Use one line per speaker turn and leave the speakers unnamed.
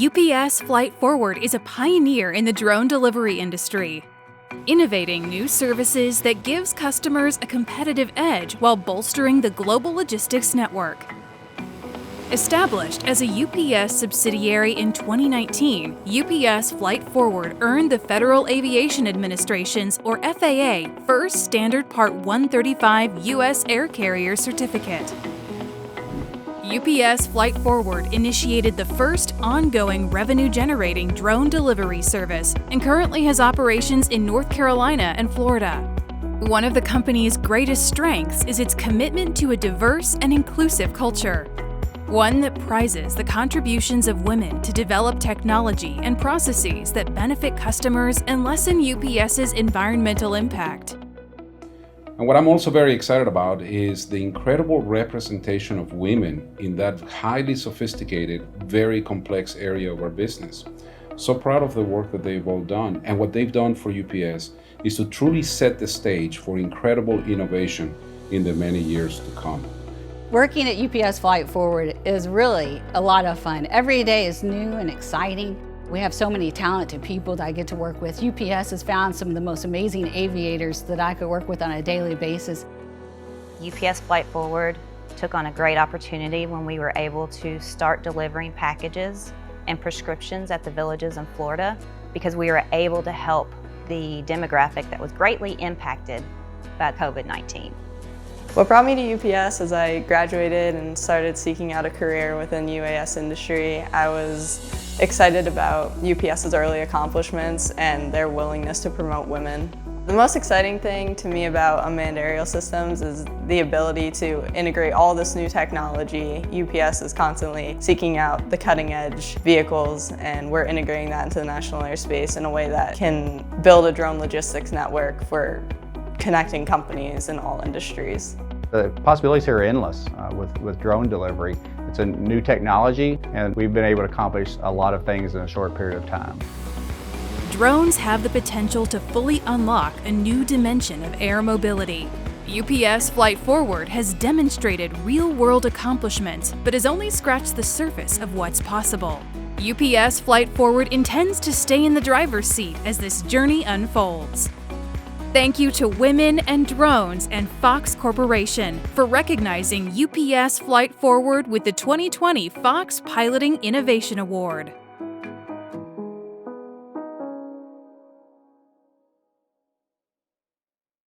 UPS Flight Forward is a pioneer in the drone delivery industry, innovating new services that gives customers a competitive edge while bolstering the global logistics network. Established as a UPS subsidiary in 2019, UPS Flight Forward earned the Federal Aviation Administration's, or FAA, first Standard Part 135 U.S. Air Carrier Certificate. UPS Flight Forward initiated the first ongoing revenue-generating drone delivery service and currently has operations in North Carolina and Florida. One of the company's greatest strengths is its commitment to a diverse and inclusive culture, one that prizes the contributions of women to develop technology and processes that benefit customers and lessen UPS's environmental impact.
And what I'm also very excited about is the incredible representation of women in that highly sophisticated, very complex area of our business. So proud of the work that they've all done, and what they've done for UPS is to truly set the stage for incredible innovation in the many years to come.
Working at UPS Flight Forward is really a lot of fun. Every day is new and exciting. We have so many talented people that I get to work with. UPS has found some of the most amazing aviators that I could work with on a daily basis.
UPS Flight Forward took on a great opportunity when we were able to start delivering packages and prescriptions at the villages in Florida, because we were able to help the demographic that was greatly impacted by COVID-19.
What brought me to UPS as I graduated and started seeking out a career within UAS industry, I was excited about UPS's early accomplishments and their willingness to promote women. The most exciting thing to me about unmanned aerial systems is the ability to integrate all this new technology. UPS is constantly seeking out the cutting edge vehicles, and we're integrating that into the national airspace in a way that can build a drone logistics network for connecting companies in all industries.
The possibilities here are endless with drone delivery. It's a new technology, and we've been able to accomplish a lot of things in a short period of time.
Drones have the potential to fully unlock a new dimension of air mobility. UPS Flight Forward has demonstrated real-world accomplishments, but has only scratched the surface of what's possible. UPS Flight Forward intends to stay in the driver's seat as this journey unfolds. Thank you to Women and Drones and Fox Corporation for recognizing UPS Flight Forward with the 2020 Fox Piloting Innovation Award.